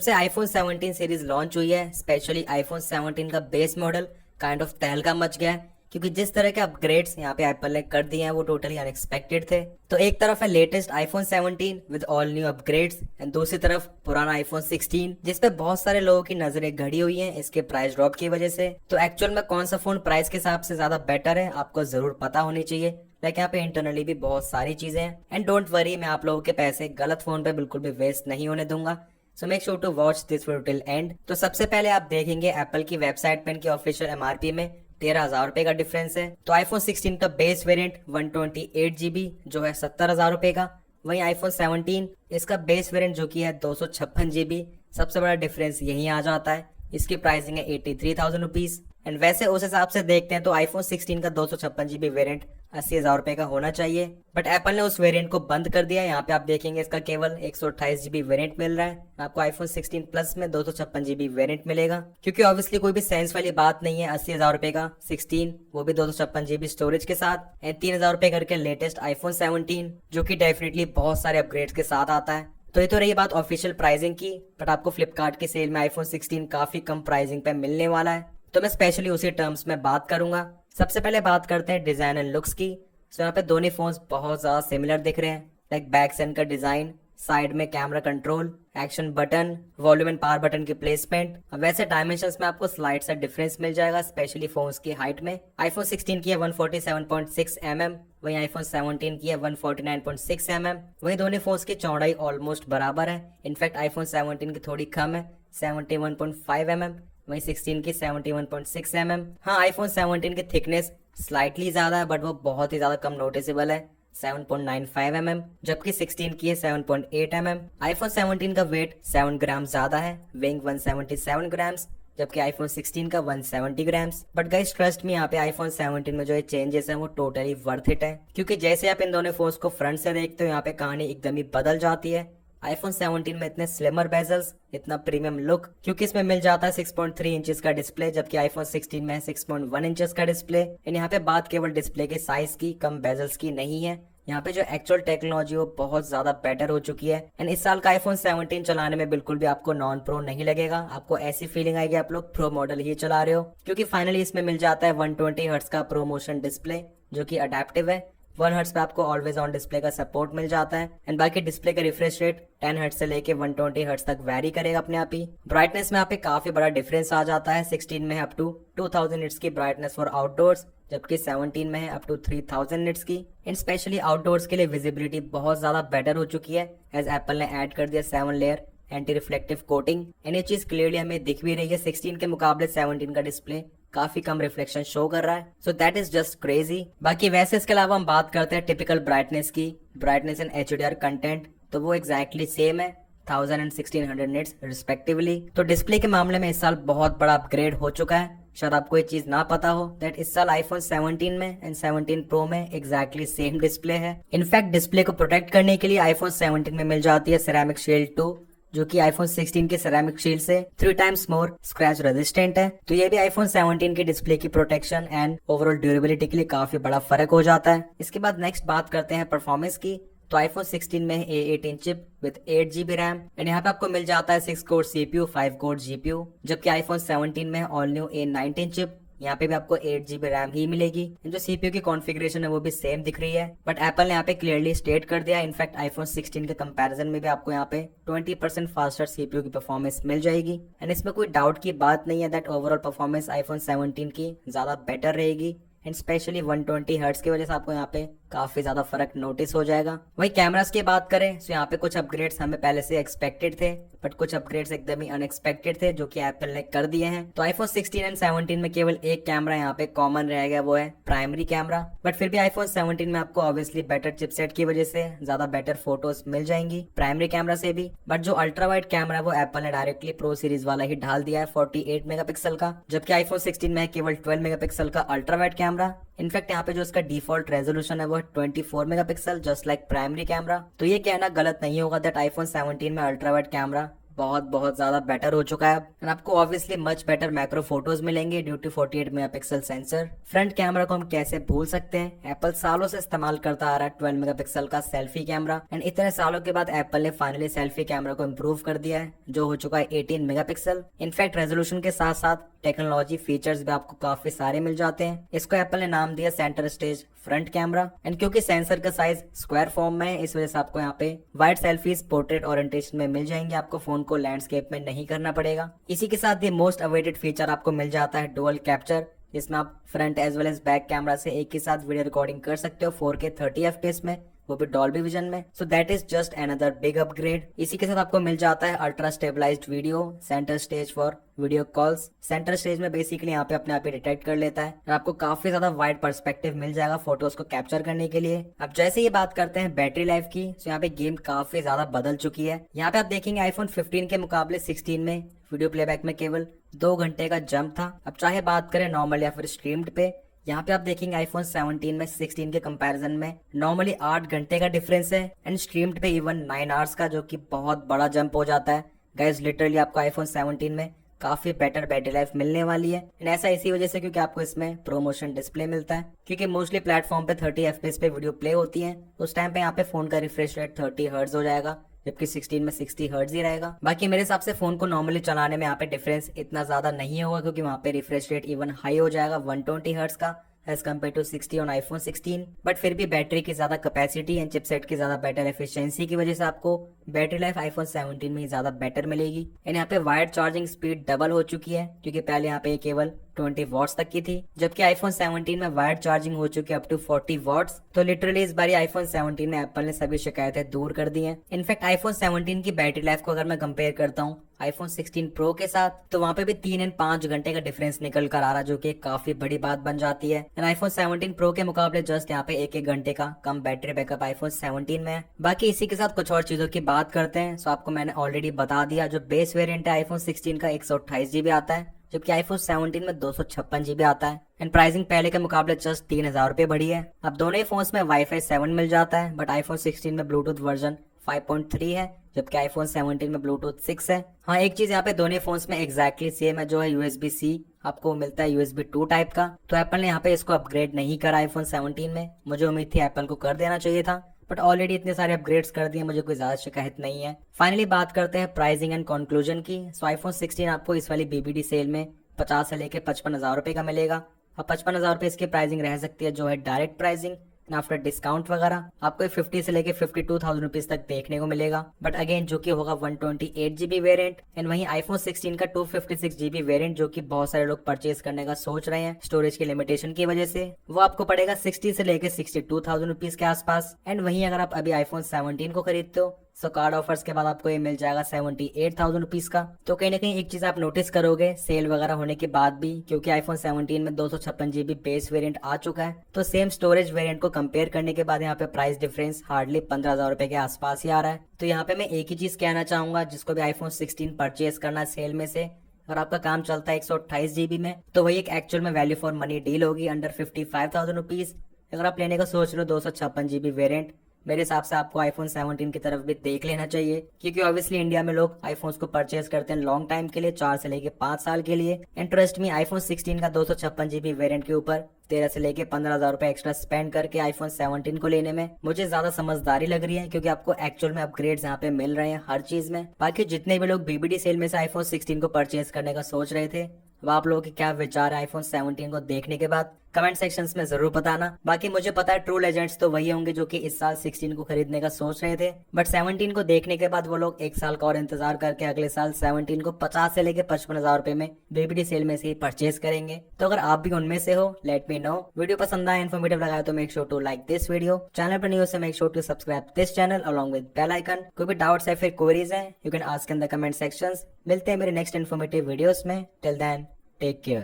से iPhone 17 series launch हुई है, स्पेशली आईफोन 17 का बेस मॉडल काइंड ऑफ तहलका मच गया है, क्योंकि जिस तरह के अपग्रेड्स यहाँ पे एप्पल ने कर दिए हैं वो टोटली अनएक्सपेक्टेड थे। तो एक तरफ है latest iPhone 17 with all new upgrades and दूसरी तरफ पुराना आईफोन 16 जिसपे बहुत सारे लोगों की नजरें गड़ी हुई हैं इसके प्राइस ड्रॉप की वजह से। तो एक्चुअल में कौन सा फोन प्राइस के हिसाब से ज्यादा बेटर है आपको जरूर पता होनी चाहिए। लाइक यहाँ पे इंटरनली भी बहुत सारी चीजें हैं एंड डोंट वरी, मैं आप लोगों के पैसे गलत फोन पे बिल्कुल भी वेस्ट नहीं होने दूंगा। So make sure to watch this video till end. तो सबसे पहले आप देखेंगे एप्पल की वेबसाइट पे इनकी ऑफिशियल एमआरपी में 13,000 रुपए का डिफरेंस है। तो आईफोन 16 का बेस वेरिएंट 128GB जो है 70,000 रुपए का। वहीं आईफोन 17 इसका बेस वेरिएंट जो की है 256GB, सबसे बड़ा डिफरेंस यही आ जाता है। इसकी प्राइसिंग है 83,000 रुपीज। एंड वैसे उस हिसाब से देखते हैं तो आईफोन 16 का 256GB वेरिएंट 80,000 रुपए का होना चाहिए, बट एप्पल ने उस वेरिएंट को बंद कर दिया। यहाँ पे आप देखेंगे इसका केवल 128GB वेरिएंट मिल रहा है। आपको आईफोन 16 प्लस में 256GB वेरिएंट मिलेगा, क्योंकि ऑब्वियसली कोई भी सेंस वाली बात नहीं है 80,000 रुपए का 16 वो भी 256GB स्टोरेज के साथ एंड 3,000 रुपए करके लेटेस्ट आईफोन 17 जो की डेफिनेटली बहुत सारे अपग्रेड्स के साथ आता है। तो ये तो रही बात ऑफिशियल प्राइसिंग की, बट आपको फ्लिपकार्ट की सेल में आईफोन 16 काफी कम प्राइसिंग पे मिलने वाला है, तो मैं स्पेशली उसी टर्म्स में बात करूंगा। सबसे पहले बात करते हैं डिजाइन एंड लुक्स की। तो यहाँ पे दोनों फोन्स बहुत ज्यादा सिमिलर दिख रहे हैं। लाइक बैक सेंड का डिजाइन, साइड में camera control, action button, volume and power button की प्लेसमेंट। वैसे डायमेंशंस में आपको स्लाइड सा डिफरेंस मिल जाएगा, स्पेशली फोन्स की हाइट में। आईफोन 16 की है 147.6 mm, वहीं आईफोन 17 की है 149.6 mm। वहीं दोनों फोन्स की चौड़ाई ऑलमोस्ट बराबर है। इनफैक्ट आईफोन 17 की थोड़ी कम है 71.5 mm, वहीं 16 की 71.6 mm। हाँ, आईफोन 17 की थिकनेस स्लाइटली ज्यादा है, बट वो बहुत ही ज्यादा कम नोटिसेबल है 7.95 mm, जबकि 16 की है 7.8 mm। आईफोन 17 का वेट 7 ग्राम ज्यादा है, वेइंग 177 ग्राम्स, जबकि आईफोन 16 का 170 grams. But guys trust me, यहाँ पे आईफोन 17 में जो ये चेंजेस हैं वो टोटली वर्थ इट है, क्योंकि जैसे आप इन दोनों फोन्स को फ्रंट से देखते हो यहाँ पे कहानी एकदम ही बदल जाती है। आईफोन 17 में इतने स्लिमर बेजल्स, इतना प्रीमियम लुक, क्योंकि इसमें मिल जाता है 6.3 इंचेस का डिस्प्ले, जबकि आईफोन 16 में है 6.1 इंचेस का डिस्प्ले। एंड यहाँ पे बात केवल डिस्प्ले के साइज की, कम बेजल्स की नहीं है। यहाँ पे जो एक्चुअल टेक्नोलॉजी वो बहुत ज्यादा बेटर हो चुकी है। एंड इस साल का आईफोन 17 चलाने में बिल्कुल भी आपको नॉन प्रो नहीं लगेगा। आपको ऐसी फीलिंग आएगी आप लोग प्रो मॉडल ही चला रहे हो, क्योंकि फाइनली इसमें मिल जाता है 120 हर्ट्ज का प्रो मोशन डिस्प्ले जो की अडेप्टिव है। 1 हर्ट्ज पे आपको ऑलवेज ऑन डिस्प्ले का सपोर्ट मिल जाता है। एंड बाकी डिस्प्ले का रिफ्रेश रेट 10 हर्ट्ज से लेके 120 हर्ट्ज तक वैरी करेगा अपने आप ही। ब्राइटनेस में यहाँ पे काफी बड़ा डिफरेंस आ जाता है। 16 में है अप टू 2000 निट्स की ब्राइटनेस फॉर आउटडोर्स, जबकि 17 में है अप टू 3000 निट्स की। एंड स्पेशली आउटडोर्स के लिए विजिबिलिटी बहुत ज्यादा बेटर हो चुकी है, एज एप्पल ने ऐड कर दिया 7 layer anti reflective coating. And ये चीज क्लियरली हमें दिख भी रही है। 16 के मुकाबले 17 का डिस्प्ले काफी कम रिफ्लेक्शन शो कर रहा है, सो दैट इज जस्ट क्रेजी। बाकी वैसे इसके अलावा हम बात करते हैं टिपिकल ब्राइटनेस की, ब्राइटनेस एंड HDR कंटेंट, तो वो एग्जैक्टली सेम है 1000 एंड 1600 निट्स रिस्पेक्टिवली। तो डिस्प्ले के मामले में इस साल बहुत बड़ा अपग्रेड हो चुका है। शायद आपको ये चीज ना पता हो दैट इस साल आईफोन 17 में एंड 17 प्रो में एग्जैक्टली सेम डिस्प्ले है। इनफैक्ट डिस्प्ले को प्रोटेक्ट करने के लिए आईफोन 17 में मिल जाती है सेरेमिक शील्ड 2, जो कि आईफोन 16 के सेरेमिक शील्ड से 3 टाइम्स मोर स्क्रैच रेजिस्टेंट है। तो ये भी आईफोन 17 के डिस्प्ले की प्रोटेक्शन एंड ओवरऑल ड्यूरेबिलिटी के लिए काफी बड़ा फर्क हो जाता है। इसके बाद नेक्स्ट बात करते हैं परफॉर्मेंस की। तो आईफोन 16 में है A18 chip with 8GB RAM and यहाँ पे आपको मिल जाता है 6 कोर CPU 5 कोर GPU, जबकि आईफोन 17 में है ऑल न्यू A19 चिप, यहाँ पे भी आपको 8GB रैम ही मिलेगी। जो CPU की कॉन्फ़िगरेशन है वो भी सेम दिख रही है, बट एप्पल ने यहाँ पे क्लियरली स्टेट कर दिया। इनफैक्ट आईफोन 16 के कंपैरिजन में भी आपको यहाँ पे 20% फास्टर CPU की परफॉर्मेंस मिल जाएगी। एंड इसमें कोई डाउट की बात नहीं है दैट ओवरऑल परफॉर्मेंस आईफोन 17 की ज्यादा बेटर रहेगी। एंड स्पेशली 120 हर्ट्ज की वजह से आपको यहाँ पे काफी ज्यादा फर्क नोटिस हो जाएगा। वही कैमरास की बात करें तो यहाँ पे कुछ अपग्रेड्स हमें पहले से एक्सपेक्टेड थे, बट कुछ अपग्रेड्स एकदम ही अनएक्सपेक्टेड थे जो कि एप्पल ने कर दिए हैं। तो आईफोन 16 एंड 17 में केवल एक कैमरा यहाँ पे कॉमन रह गया, वो है प्राइमरी कैमरा। बट फिर भी आईफोन 17 में आपको ऑब्वियसली बेटर चिपसेट की वजह से ज्यादा बेटर फोटोज मिल जाएंगी प्राइमरी कैमरा से भी। बट जो अल्ट्रा वाइड कैमरा है वो एप्पल ने डायरेक्टली प्रो सीरीज वाला ही ढाल दिया है 48 मेगापिक्सल का, जबकि आईफोन 16 में है केवल 12 मेगापिक्सल का अल्ट्रा वाइड कैमरा। इनफैक्ट यहाँ पे जो इसका डिफॉल्ट रेजोल्यूशन है वो 24 megapixel just like primary camera. तो ये कहना गलत नहीं होगा दैट आईफोन 17 में अल्ट्रा वाइड कैमरा बहुत बहुत ज्यादा बेटर हो चुका है एंड आपको obviously much better macro photos मिलेंगे due to 48 megapixel sensor. Front camera को हम कैसे भूल सकते हैं, एप्पल सालों से इस्तेमाल करता आ रहा है 12 मेगापिक्सल का सेल्फी कैमरा एंड इतने सालों के बाद एप्पल ने फाइनली सेल्फी कैमरा को इम्प्रूव कर दिया है जो हो चुका है 18 मेगापिक्सल। इनफैक्ट रेजोल्यूशन के साथ साथ टेक्नोलॉजी फीचर्स भी आपको काफी सारे मिल जाते हैं। इसको एप्पल ने नाम दिया centre stage front camera and क्योंकि सेंसर का साइज स्क्वायर फॉर्म में है इस वजह से आपको यहाँ पे वाइड सेल्फीज पोर्ट्रेट ओरिएंटेशन में मिल जाएंगे, आपको फोन को लैंडस्केप में नहीं करना पड़ेगा। इसी के साथ ये मोस्ट अवेटेड फीचर आपको मिल जाता है डुअल कैप्चर, जिसमें आप front as well as back camera से एक ही साथ वीडियो रिकॉर्डिंग कर सकते हो 4K 30 FPS में, वो भी डॉल्बी विजन में। So that is just another big upgrade. इसी के साथ आपको मिल जाता है ultra stabilised video, centre stage for video calls. Centre stage में बेसिकली यहाँ पे अपने आप ही डिटेक्ट कर लेता है और आपको काफी ज्यादा वाइड पर्सपेक्टिव मिल जाएगा फोटोज को कैप्चर करने के लिए। अब जैसे ये बात करते हैं बैटरी लाइफ की, तो यहाँ पे गेम काफी ज्यादा बदल चुकी है। यहाँ पे आप देखेंगे आईफोन 15 के मुकाबले 16 में वीडियो प्लेबैक में केवल 2 घंटे का जंप था। अब चाहे बात करें नॉर्मल या फिर स्ट्रीम्ड पे, यहाँ पे आप देखेंगे आईफोन 17 में 16 के कंपैरिजन में नॉर्मली 8 घंटे का डिफरेंस है एंड स्ट्रीम्ड पे इवन 9 आवर्स का, जो कि बहुत बड़ा जंप हो जाता है। गाइस लिटरली आपको आईफोन 17 में काफी बेटर बैटरी लाइफ मिलने वाली है एंड ऐसा इसी वजह से क्योंकि आपको इसमें प्रोमोशन डिस्प्ले मिलता है, क्योंकि मोस्टली प्लेटफॉर्म पे 30 FPS पे वीडियो प्ले होती है। उस टाइम पे यहाँ पे फोन का रिफ्रेश रेट 30 हर्ट्ज हो जाएगा, जबकि 16 में 60 हर्ट्ज ही रहेगा। बाकी मेरे हिसाब से फोन को नॉर्मली चलाने में यहाँ पे डिफरेंस इतना ज्यादा नहीं होगा, क्योंकि वहाँ पे रिफ्रेश रेट इवन हाई हो जाएगा 120 हर्ट्ज का as compare to 60 on iPhone 16। But फिर भी बैटरी की ज्यादा कैपेसिटी एंड चिपसेट की ज्यादा बेटर एफिशिएंसी की वजह से आपको बैटरी लाइफ आईफोन 17 में ही ज्यादा बेटर मिलेगी एंड यहाँ पे वायर्ड चार्जिंग स्पीड डबल हो चुकी है, क्योंकि पहले यहाँ पे केवल 20 वॉट्स तक की थी, जबकि आईफोन 17 में वायर्ड चार्जिंग हो चुकी है अप टू 40 वॉट्स। तो लिटरली इस बारी आईफोन 17 में एप्पल ने सभी शिकायतें दूर कर दी हैं। इनफैक्ट आईफोन 17 की बैटरी लाइफ को अगर मैं कंपेयर करता हूँ आईफोन 16 प्रो के साथ, तो वहाँ पे भी 3 एंड 5 घंटे का डिफरेंस निकल कर आ रहा, जो कि काफी बड़ी बात बन जाती है। एंड आईफोन 17 प्रो के मुकाबले जस्ट यहाँ पे 1-1 घंटे का कम बैटरी बैकअप आईफोन 17 में है। बाकी इसी के साथ कुछ और चीजों की बात करते हैं। सो आपको मैंने ऑलरेडी बता दिया, जो बेस वेरिएंट है आईफोन 16 का 128 GB आता है, जबकि आईफोन 17 में 256 GB आता है एंड प्राइसिंग पहले के मुकाबले जस्ट 3000 रुपए बढ़ी है। अब दोनों ही फोन्स में वाईफाई 7 मिल जाता है, बट आईफोन 16 में ब्लूटूथ वर्जन 5.3 है, जबकि आईफोन 17 में ब्लूटूथ 6 है। हाँ एक चीज यहाँ पे दोनों फोन्स में एग्जैक्टली सेम है, जो है USB-C आपको मिलता है USB 2 टाइप का। तो एप्पल ने यहाँ पे इसको अपग्रेड नहीं करा आईफोन 17 में, मुझे उम्मीद थी एप्पल को कर देना चाहिए था, बट ऑलरेडी इतने सारे अपग्रेड्स कर दिए, मुझे कोई ज्यादा शिकायत नहीं है। फाइनली बात करते हैं प्राइसिंग एंड कंक्लूजन की। सो आईफोन 16 आपको इस वाली BBD सेल में 50 से लेके 55,000 रुपए का मिलेगा। अब 55,000 रुपए इसकी प्राइसिंग रह सकती है, जो है डायरेक्ट प्राइसिंग आफ्टर डिस्काउंट वगैरह आपको 50 से लेके 52,000 रुपीज तक देखने को मिलेगा, बट अगेन जो कि होगा 128 GB वेरिएंट एंड वहीं आईफोन 16 का 256 GB वेरिएंट, जो कि बहुत सारे लोग परचेज करने का सोच रहे हैं स्टोरेज की लिमिटेशन की वजह से, वो आपको पड़ेगा 60 से लेके 62,000 रुपीज के आसपास। एंड वहीं अगर आप अभी आईफोन 17 को खरीदते हो, सो कार्ड ऑफर्स के बाद आपको ये मिल जाएगा 78,000 रुपीज का। तो कहीं ना कहीं एक चीज आप नोटिस करोगे सेल वगैरह होने के बाद भी, क्योंकि आईफोन 17 में 256 GB बेस वेरिएंट आ चुका है, तो सेम स्टोरेज वेरिएंट को कंपेयर करने के बाद यहाँ पे प्राइस डिफरेंस हार्डली 15,000 रुपए के आसपास ही आ रहा है। तो यहाँ पे मैं एक ही चीज कहना चाहूंगा, जिसको भी आईफोन 16 परचेज करना सेल में से, अगर आपका काम चलता है 128 GB में, तो वही एक एक्चुअल में वैल्यू फॉर मनी डील होगी अंडर 55,000 रुपीज। अगर आप लेने का सोच रहे हो 256 GB वेरिएंट, मेरे हिसाब से आपको आईफोन 17 की तरफ भी देख लेना चाहिए, क्योंकि ऑब्वियसली इंडिया में लोग आईफोन्स को परचेज करते हैं लॉन्ग टाइम के लिए, 4 से लेके 5 साल के लिए। एंड ट्रस्ट मी, आईफोन 16 का 256 GB वेरिएंट के ऊपर 13 से लेके 15,000 रुपए एक्स्ट्रा स्पेंड करके आईफोन 17 को लेने में मुझे ज्यादा समझदारी लग रही है, क्योंकि आपको एक्चुअल में अपग्रेड्स यहाँ पे मिल रहे हैं हर चीज में। बाकी जितने भी लोग BBD सेल में से आईफोन 16 को परचेज करने का सोच रहे थे, अब आप लोगों के क्या विचार है आईफोन 17 को देखने के बाद, कमेंट सेक्शंस में जरूर बताना। बाकी मुझे पता है ट्रू लेजेंड्स तो वही होंगे जो कि इस साल 16 को खरीदने का सोच रहे थे, बट 17 को देखने के बाद वो लोग 1 साल का और इंतजार करके अगले साल 17 को 50 से लेके 55,000 रुपए में BBD सेल में से ही परचेज करेंगे। तो अगर आप भी उनमें से हो, लेट मी नो। वीडियो पसंद आया, इन्फॉर्मेटिव लगा तो make sure to like this video. Channel पर न्यू से make sure to subscribe this channel along with bell icon. कोई भी डाउट्स है फिर क्वेरीज है, you can ask in the comment sections. मिलते हैं मेरे नेक्स्ट इन्फॉर्मेटिव वीडियोस में। Till then take care.